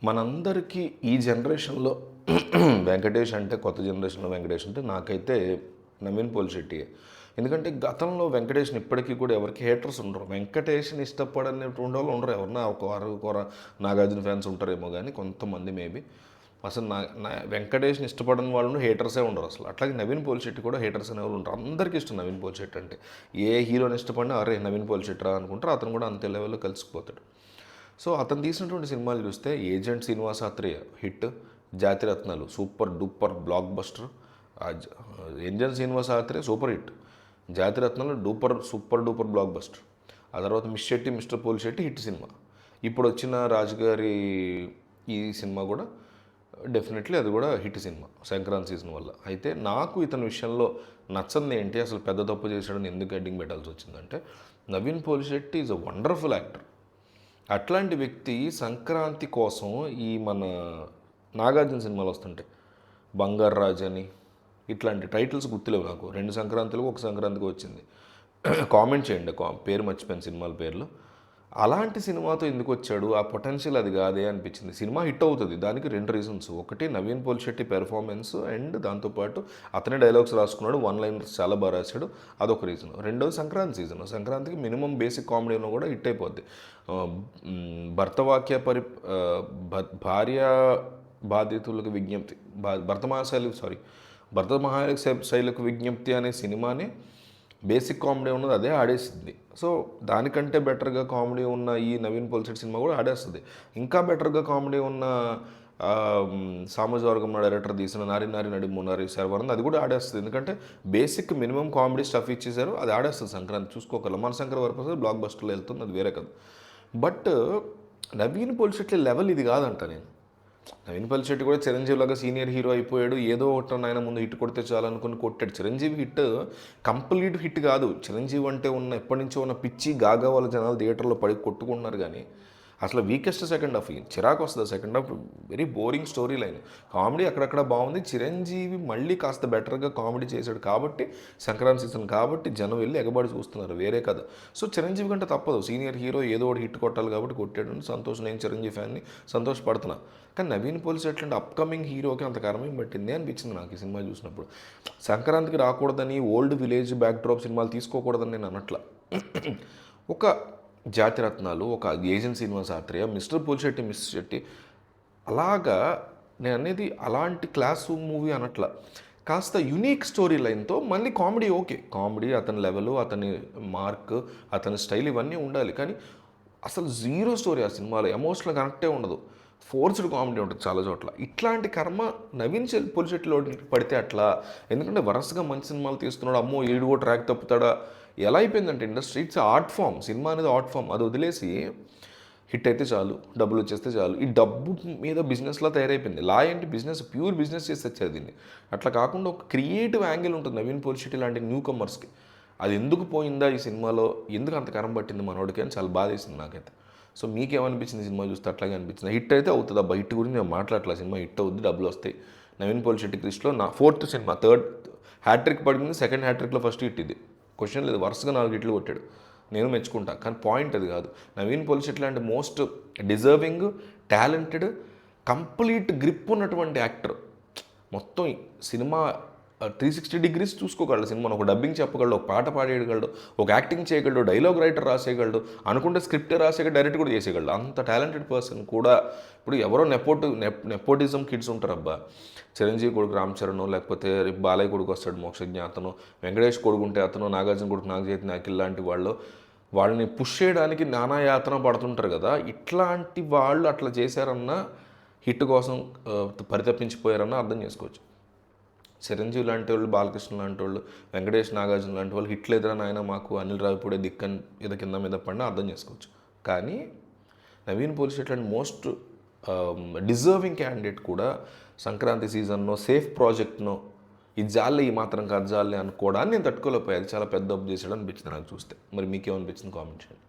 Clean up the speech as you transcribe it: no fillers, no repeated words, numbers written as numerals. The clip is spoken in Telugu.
మనందరికీ ఈ జనరేషన్లో వెంకటేష్ అంటే, కొత్త జనరేషన్లో వెంకటేష్ అంటే నాకైతే నవీన్ పోలిశెట్టియే. ఎందుకంటే గతంలో వెంకటేష్ని ఇప్పటికీ కూడా ఎవరికి హేటర్స్ ఉండరు. వెంకటేష్ని ఇష్టపడనేటువంటి వాళ్ళు ఉండరు. ఎవరన్నా ఒక నాగార్జున ఫ్యాన్స్ ఉంటారేమో కానీ కొంతమంది మేబీ అసలు వెంకటేష్ని ఇష్టపడని వాళ్ళు హేటర్సే ఉండరు అసలు. అట్లాగే నవీన్ పోలిశెట్టి కూడా హేటర్స్ అనే వాళ్ళు ఉంటారు. అందరికీ ఇష్టం నవీన్ పోలిశెట్టి అంటే. ఏ హీరోని ఇష్టపడినా అరే నవీన్ పోలిశెట్టి రా అనుకుంటారు. అతను కూడా అంతే లెవెల్లో కలిసిపోతాడు. సో అతను తీసినటువంటి సినిమాలు చూస్తే agent Srinivasa Athreya hit, Jathi Ratnalu super duper blockbuster, agent Srinivasa Athreya super hit, Jathi Ratnalu super duper blockbuster. ఆ తర్వాత miss Shetty mister Polishetty hit సినిమా. ఇప్పుడు వచ్చిన రాజుగారి ఈ సినిమా కూడా డెఫినెట్లీ అది కూడా హిట్ సినిమా సంక్రాంతి సీజన్ వల్ల. అయితే నాకు ఇతని విషయంలో నచ్చంది ఏంటి, అసలు పెద్ద తప్పు చేశాడని ఎందుకు హెడ్డింగ్ పెట్టాల్సి వచ్చిందంటే, Naveen Polishetty is a wonderful actor. అట్లాంటి వ్యక్తి సంక్రాంతి కోసం ఈ మన నాగార్జున సినిమాలు వస్తుంటాయి, బంగారు రాజు అని ఇట్లాంటి టైటిల్స్ గుర్తులేవు నాకు. 2 సంక్రాంతులకు ఒక సంక్రాంతికి వచ్చింది. కామెంట్ చేయండి, పేరు మర్చిపోయాను సినిమాల పేర్లు. అలాంటి సినిమాతో ఎందుకు వచ్చాడు, ఆ పొటెన్షియల్ అది కాదే అనిపించింది. సినిమా హిట్ అవుతుంది, దానికి 2 రీజన్స్. ఒకటి నవీన్ పోలిశెట్టి పెర్ఫార్మెన్స్, అండ్ దాంతోపాటు అతనే డైలాగ్స్ రాసుకున్నాడు, 1 లైనర్స్ చాలా బాగా రాశాడు, అదొక రీజన్. రెండోది సంక్రాంతి సీజన్. సంక్రాంతికి మినిమం బేసిక్ కామెడీలో కూడా హిట్ అయిపోద్ది. భార్య బాధితులకు విజ్ఞప్తి, భర్త మహాశైలకు విజ్ఞప్తి అనే సినిమాని బేసిక్ కామెడీ ఉన్నది అదే ఆడేసింది. సో దానికంటే బెటర్గా కామెడీ ఉన్న ఈ నవీన్ పోలిశెట్టి సినిమా కూడా ఆడేస్తుంది. ఇంకా బెటర్గా కామెడీ ఉన్న సామాజిక వర్గం డైరెక్టర్ తీసిన నారి నారి నడి మునారి శర్వరంద్ అది కూడా ఆడేస్తుంది. ఎందుకంటే బేసిక్ మినిమం కామెడీ స్టఫ్ ఇచ్చేసారు, అది ఆడేస్తుంది. సంక్రాంతి చూసుకోగల మన శంకర్ వరప్రసాద్ బ్లాక్ బస్టర్లో వెళ్తుంది, అది వేరే కదా. బట్ నవీన్ పోలిశెట్టి లెవెల్ ఇది కాదంట నేను. నవీన్ పోలిశెట్టి కూడా చిరంజీవి లాగా సీనియర్ హీరో అయిపోయాడు, ఏదో ఒకటి ఆయన ముందు హిట్ కొడితే చాలనుకుని కొట్టాడు. చిరంజీవి హిట్ కంప్లీట్ హిట్ కాదు. చిరంజీవి అంటే ఎప్పటి నుంచో ఉన్న పిచ్చి గాగా వాళ్ళ జనాలు థియేటర్లో పడి కొట్టుకుంటున్నారు. కానీ అసలు వీకెస్ట్ సెకండ్ హాఫ్ చిరాకు వస్తుంది. Second half very boring story line, comedy అక్కడక్కడ బాగుంది. చిరంజీవి మళ్ళీ కాస్త బెటర్గా కామెడీ చేశాడు కాబట్టి, సంక్రాంతి సీజన్ కాబట్టి జనం వెళ్ళి ఎగబాడి చూస్తున్నారు, వేరే కదా. సో చిరంజీవి కంటే తప్పదు, సీనియర్ హీరో ఏదో ఒకటి హిట్ కొట్టాలి కాబట్టి కొట్టాడు. సంతోషం, నేను చిరంజీవి ఫ్యాన్ని, సంతోషపడుతున్నా. కానీ నవీన్ పోలిశెట్టి అంటే అప్కమింగ్ హీరోకి అంత కర్మం పట్టింది అనిపించింది నాకు ఈ సినిమా చూసినప్పుడు. సంక్రాంతికి రాకూడదని, ఓల్డ్ విలేజ్ బ్యాక్ డ్రాప్ సినిమాలు తీసుకోకూడదని నేను అనట్లా. ఒక జాతిరత్నాలు, ఒక agent Srinivasa Athreya, mister Polishetty miss Shetty, అలాగా నేను అనేది అలాంటి క్లాస్ మూవీ అనట్లా. కాస్త యునీక్ స్టోరీ లైన్తో మళ్ళీ కామెడీ ఓకే, కామెడీ అతని లెవెలు, అతని మార్క్, అతని స్టైల్ ఇవన్నీ ఉండాలి. కానీ అసలు జీరో స్టోరీ ఆ సినిమాలో, ఎమోషనల్ కనెక్టే ఉండదు, ఫోర్స్డ్ కామెడీ ఉంటుంది చాలా చోట్ల. ఇట్లాంటి కర్మ నవీన్ పోలిశెట్టిలో పడితే అట్లా. ఎందుకంటే వరుసగా మంచి సినిమాలు తీస్తున్నాడు, అమ్మో ఈడు కూడా ట్రాక్ తప్పుతాడా. ఎలా అయిపోయిందంటే industry, it's art form, cinema అనేది ఆర్ట్ ఫామ్. అది వదిలేసి హిట్ అయితే చాలు, డబ్బులు వచ్చేస్తే చాలు, ఈ డబ్బు మీద బిజినెస్లా తయారైపోయింది. లా ఏంటి, బిజినెస్, ప్యూర్ బిజినెస్ చేసి వచ్చేది దీన్ని. అట్లా కాకుండా ఒక క్రియేటివ్ యాంగిల్ ఉంటుంది నవీన్ పోలిశెట్టి లాంటి న్యూ కమర్స్కి. అది ఎందుకు పోయిందా ఈ సినిమాలో, ఎందుకు అంత కరం పట్టింది మనోడికి అని చాలా బాధ వేసింది నాకైతే. సో మీకేమనిపించింది సినిమా చూస్తే? అట్లాగే అనిపించింది. హిట్ అయితే అవుతుంది అబ్బా, హిట్ గురించి నేను మాట్లాడట్లా. సినిమా హిట్ అవుద్ది, డబ్బులు వస్తాయి. నవీన్ పోలిశెట్టి దృష్టిలో నా 4th సినిమా, 3rd హ్యాట్రిక్ పడింది, 2nd హ్యాట్రిక్లో ఫస్ట్ హిట్ ఇది, క్వశ్చన్ లేదు. వరుసగా 4 హిట్లు కొట్టాడు, నేను మెచ్చుకుంటా. కానీ పాయింట్ అది కాదు. నవీన్ పోలిశెట్టి లాంటి most deserving, talented, complete grip ఉన్నటువంటి యాక్టర్, మొత్తం సినిమా 360 degrees చూసుకోగలడు. సినిమాను ఒక డబ్బింగ్ చెప్పగలడు, ఒక పాట పాడేయగలడు, ఒక యాక్టింగ్ చేయగలడు, డైలాగ్ రైటర్ రాసేయగలడు, అనుకుంటే స్క్రిప్టే రాసేయగలడు, డైరెక్ట్ కూడా చేసేయగలడు. అంత టాలెంటెడ్ పర్సన్ కూడా. ఇప్పుడు ఎవరో నెపోటిజం కిడ్స్ ఉంటారు అబ్బా, చిరంజీవి కొడుకు రామ్ చరణ్, లేకపోతే రేపు బాలయ్య కొడుకు వస్తాడు మోక్షజ్ఞ అతను, వెంకటేష్ కొడుకు ఉంటే అతను, నాగార్జున కొడుకు నాగజైతి నాకిల్ లాంటి వాళ్ళని పుష్ చేయడానికి నానా యాతన పడుతుంటారు కదా. ఇట్లాంటి వాళ్ళు అట్లా చేశారన్నా, హిట్ కోసం పరితపించిపోయారన్నా అర్థం చేసుకోవచ్చు. చిరంజీవి లాంటి వాళ్ళు, బాలకృష్ణ లాంటి వాళ్ళు, వెంకటేష్, నాగార్జున లాంటి వాళ్ళు హిట్లు ఎదురని ఆయన మాకు అనిల్ రావిపూడే దిక్కని ఇది కింద మీద పడినా అర్థం చేసుకోవచ్చు. కానీ నవీన్ పోలిశెట్టి లాంటి మోస్ట్ డిజర్వింగ్ క్యాండిడేట్ కూడా సంక్రాంతి సీజన్నో, సేఫ్ ప్రాజెక్ట్నో, ఇది జాలే, ఈ మాత్రం కాదు జాలే అనుకోవడాన్ని నేను తట్టుకోలేకపోయాను. చాలా పెద్ద అప్ చేసాడు అనిపించింది నాకు చూస్తే. మరి మీకేమనిపించింది కామెంట్ చేయండి.